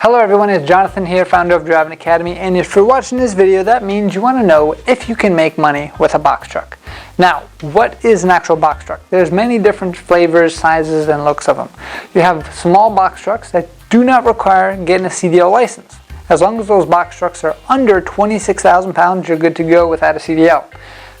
Hello everyone, it's Jonathan here, founder of Driving Academy, and if you're watching this video, that means you want to know if you can make money with a box truck. Now, what is an actual box truck? There's many different flavors, sizes, and looks of them. You have small box trucks that do not require getting a CDL license. As long as those box trucks are under 26,000 pounds, you're good to go without a CDL.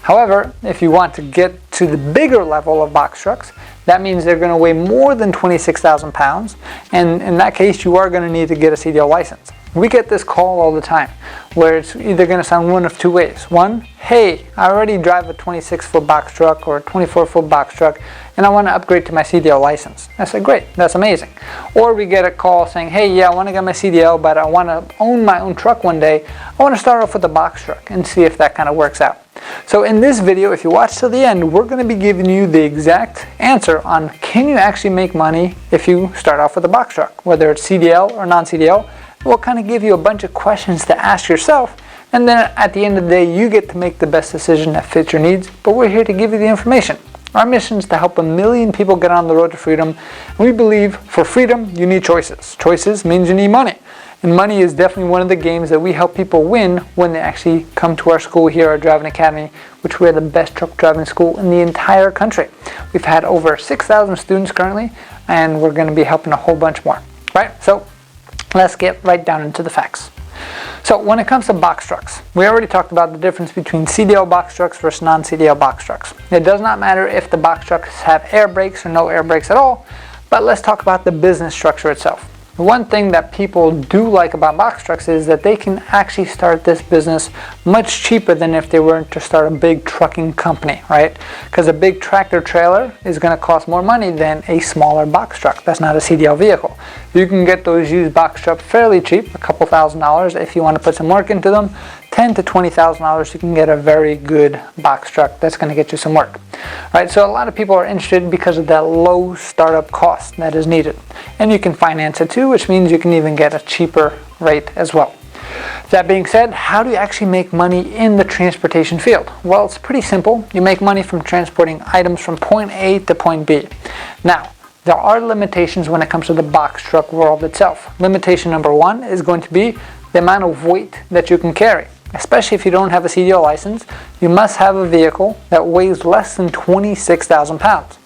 However, if you want to get to the bigger level of box trucks, that means they're going to weigh more than 26,000 pounds, and in that case you are going to need to get a CDL license. We get this call all the time where it's either going to sound one of two ways. One, hey, I already drive a 26-foot box truck or a 24-foot box truck and I want to upgrade to my CDL license. I said, great, that's amazing. Or we get a call saying, hey, yeah, I want to get my CDL, but I want to own my own truck one day. I want to start off with a box truck and see if that kind of works out. So in this video, if you watch till the end, we're going to be giving you the exact answer on can you actually make money if you start off with a box truck, whether it's CDL or non-CDL. We'll kind of give you a bunch of questions to ask yourself, and then at the end of the day, you get to make the best decision that fits your needs, but we're here to give you the information. Our mission is to help 1 million people get on the road to freedom. We believe for freedom, you need choices. Choices means you need money. And money is definitely one of the games that we help people win when they actually come to our school here at Driving Academy, which we're the best truck driving school in the entire country. We've had over 6,000 students currently, and we're going to be helping a whole bunch more. Right? So let's get right down into the facts. So when it comes to box trucks, we already talked about the difference between CDL box trucks versus non-CDL box trucks. It does not matter if the box trucks have air brakes or no air brakes at all, but let's talk about the business structure itself. One thing that people do like about box trucks is that they can actually start this business much cheaper than if they were to start a big trucking company, right? Because a big tractor trailer is going to cost more money than a smaller box truck. That's not a CDL vehicle. You can get those used box trucks fairly cheap, a couple $1,000s if you want to put some work into them. $10,000 to $20,000, you can get a very good box truck that's going to get you some work. Right, so a lot of people are interested because of that low startup cost that is needed. And you can finance it too, which means you can even get a cheaper rate as well. That being said, how do you actually make money in the transportation field? Well, it's pretty simple. You make money from transporting items from point A to point B. Now, there are limitations when it comes to the box truck world itself. Limitation number one is going to be the amount of weight that you can carry. Especially if you don't have a CDL license, you must have a vehicle that weighs less than 26,000 pounds.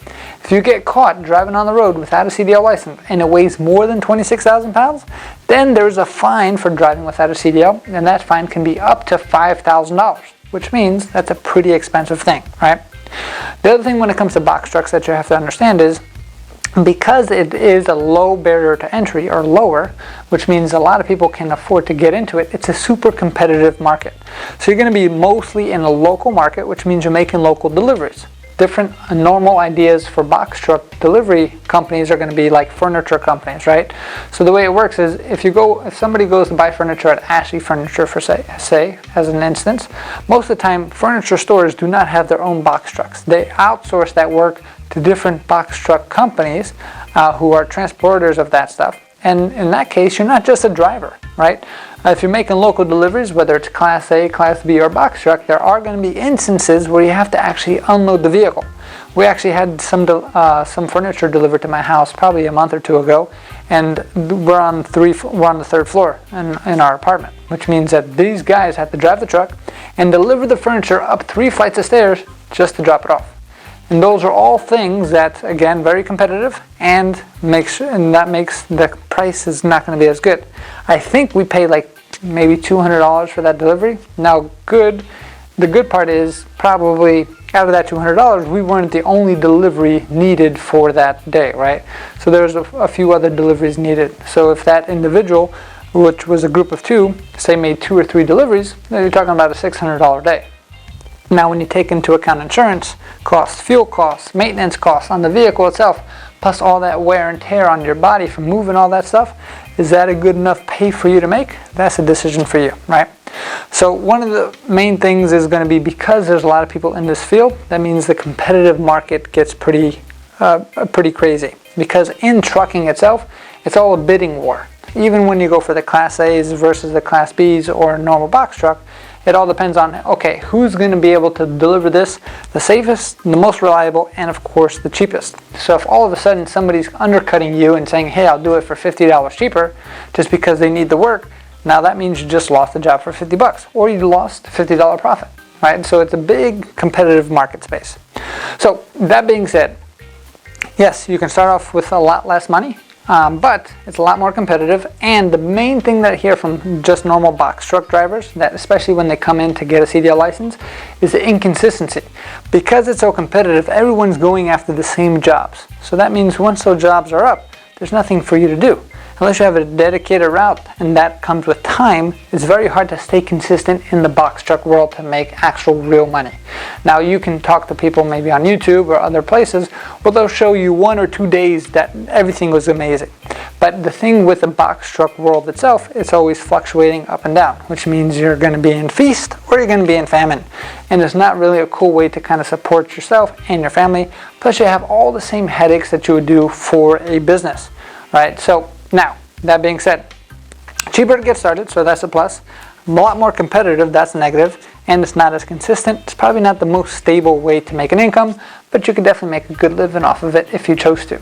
If you get caught driving on the road without a CDL license and it weighs more than 26,000 pounds, then there's a fine for driving without a CDL, and that fine can be up to $5,000, which means that's a pretty expensive thing, right? The other thing when it comes to box trucks that you have to understand is because it is a low barrier to entry, or lower, which means a lot of people can afford to get into it, it's a super competitive market. So you're going to be mostly in a local market, which means you're making local deliveries. Different normal ideas for box truck delivery companies are going to be like furniture companies, right? So the way it works is if somebody goes to buy furniture at Ashley Furniture, for say as an instance, most of the time furniture stores do not have their own box trucks. They outsource that work to different box truck companies who are transporters of that stuff. And in that case, you're not just a driver, right? If you're making local deliveries, whether it's Class A, Class B, or box truck, there are going to be instances where you have to actually unload the vehicle. We actually had some furniture delivered to my house probably a month or two ago, and we're on the third floor in our apartment, which means that these guys have to drive the truck and deliver the furniture up 3 flights of stairs just to drop it off. And those are all things that, again, very competitive, and that makes the price is not going to be as good. I think we pay like maybe $200 for that delivery. Now, the good part is probably out of that $200, we weren't the only delivery needed for that day, right? So there's a few other deliveries needed. So if that individual, which was a group of two, say made 2 or 3 deliveries, then you're talking about a $600 day. Now when you take into account insurance costs, fuel costs, maintenance costs on the vehicle itself, plus all that wear and tear on your body from moving all that stuff, is that a good enough pay for you to make? That's a decision for you, right? So one of the main things is going to be because there's a lot of people in this field, that means the competitive market gets pretty crazy. Because in trucking itself, it's all a bidding war. Even when you go for the Class A's versus the Class B's or a normal box truck, It all depends on, okay, who's going to be able to deliver this the safest, the most reliable, and of course the cheapest. So if all of a sudden somebody's undercutting you and saying, hey, I'll do it for $50 cheaper just because they need the work, now that means you just lost the job for $50, or you lost $50 profit, right? So it's a big competitive market space. So that being said, yes, you can start off with a lot less money, but it's a lot more competitive. And the main thing that I hear from just normal box truck drivers, that especially when they come in to get a CDL license, is the inconsistency. Because it's so competitive, everyone's going after the same jobs. So that means once those jobs are up, there's nothing for you to do. Unless you have a dedicated route, and that comes with time, it's very hard to stay consistent in the box truck world to make actual real money. Now you can talk to people maybe on YouTube or other places where they'll show you 1 or 2 days that everything was amazing. But the thing with the box truck world itself, it's always fluctuating up and down, which means you're going to be in feast or you're going to be in famine. And it's not really a cool way to kind of support yourself and your family. Plus you have all the same headaches that you would do for a business, right? So now, that being said, cheaper to get started, so that's a plus. A lot more competitive, that's a negative, and it's not as consistent. It's probably not the most stable way to make an income, but you could definitely make a good living off of it if you chose to.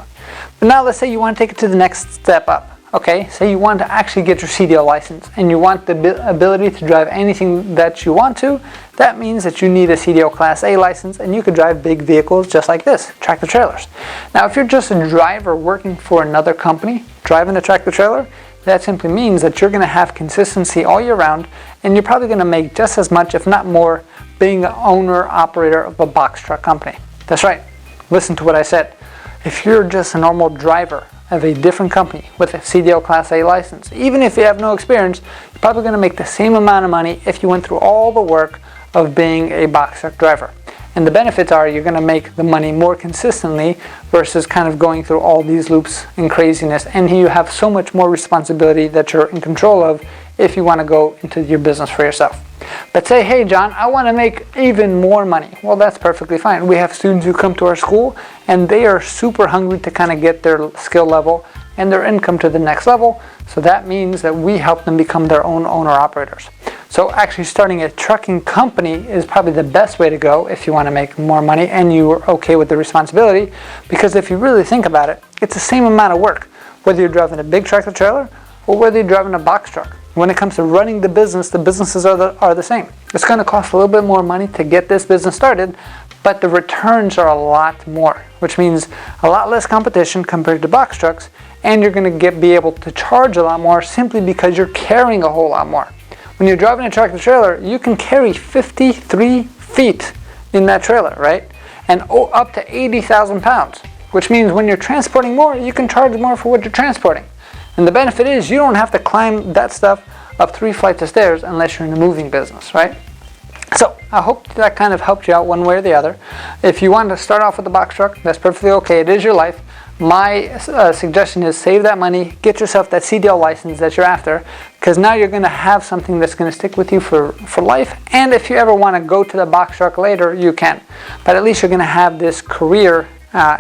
But now let's say you want to take it to the next step up. Okay, say you want to actually get your CDL license and you want the ability to drive anything that you want to. That means that you need a CDL Class A license, and you could drive big vehicles just like this, tractor trailers. Now if you're just a driver working for another company, driving a tractor trailer, that simply means that you're going to have consistency all year round, and you're probably going to make just as much, if not more, being the owner operator of a box truck company. That's right, listen to what I said. If you're just a normal driver of a different company with a CDL Class A license, even if you have no experience, you're probably going to make the same amount of money if you went through all the work of being a box truck driver. And the benefits are you're going to make the money more consistently versus kind of going through all these loops and craziness, and you have so much more responsibility that you're in control of if you want to go into your business for yourself. But say, hey John, I want to make even more money. Well, that's perfectly fine. We have students who come to our school and they are super hungry to kind of get their skill level and their income to the next level. So that means that we help them become their own owner operators. So actually starting a trucking company is probably the best way to go if you want to make more money and you're okay with the responsibility, because if you really think about it, it's the same amount of work, whether you're driving a big tractor trailer or whether you're driving a box truck. When it comes to running the businesses are the same. It's going to cost a little bit more money to get this business started, but the returns are a lot more, which means a lot less competition compared to box trucks, and you're going to be able to charge a lot more simply because you're carrying a whole lot more. When you're driving a tractor trailer, you can carry 53 feet in that trailer, right? And up to 80,000 pounds, which means when you're transporting more, you can charge more for what you're transporting. And the benefit is you don't have to climb that stuff up 3 flights of stairs unless you're in the moving business, right? So I hope that kind of helped you out one way or the other. If you want to start off with a box truck, that's perfectly okay. It is your life. My suggestion is save that money, get yourself that CDL license that you're after, because now you're going to have something that's going to stick with you for life. And if you ever want to go to the box truck later, you can. But at least you're going to have this career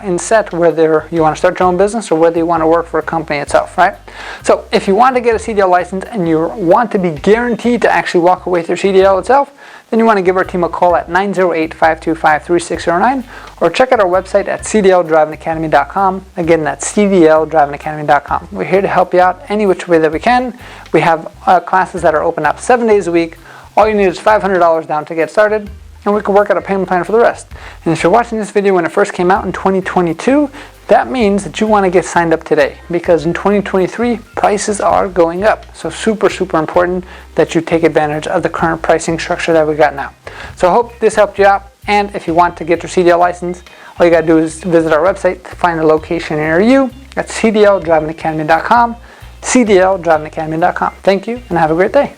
in set, whether you want to start your own business or whether you want to work for a company itself, right? So if you want to get a CDL license and you want to be guaranteed to actually walk away with your CDL itself, then you want to give our team a call at 908-525-3609 or check out our website at cdldrivingacademy.com. Again, that's cdldrivingacademy.com. We're here to help you out any which way that we can. We have classes that are open up 7 days a week. All you need is $500 down to get started, and we can work out a payment plan for the rest. And if you're watching this video when it first came out in 2022, that means that you want to get signed up today, because in 2023 prices are going up. So super important that you take advantage of the current pricing structure that we got now. So I hope this helped you out, and if you want to get your CDL license, all you got to do is visit our website to find a location near you at cdldrivingacademy.com, cdldrivingacademy.com. Thank you and have a great day.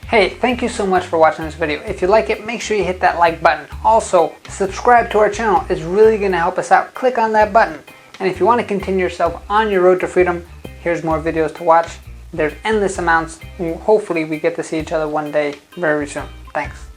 Hey, thank you so much for watching this video. If you like it, make sure you hit that like button. Also, subscribe to our channel. It's really going to help us out. Click on that button. And if you want to continue yourself on your road to freedom, here's more videos to watch. There's endless amounts. Hopefully we get to see each other one day very soon. Thanks.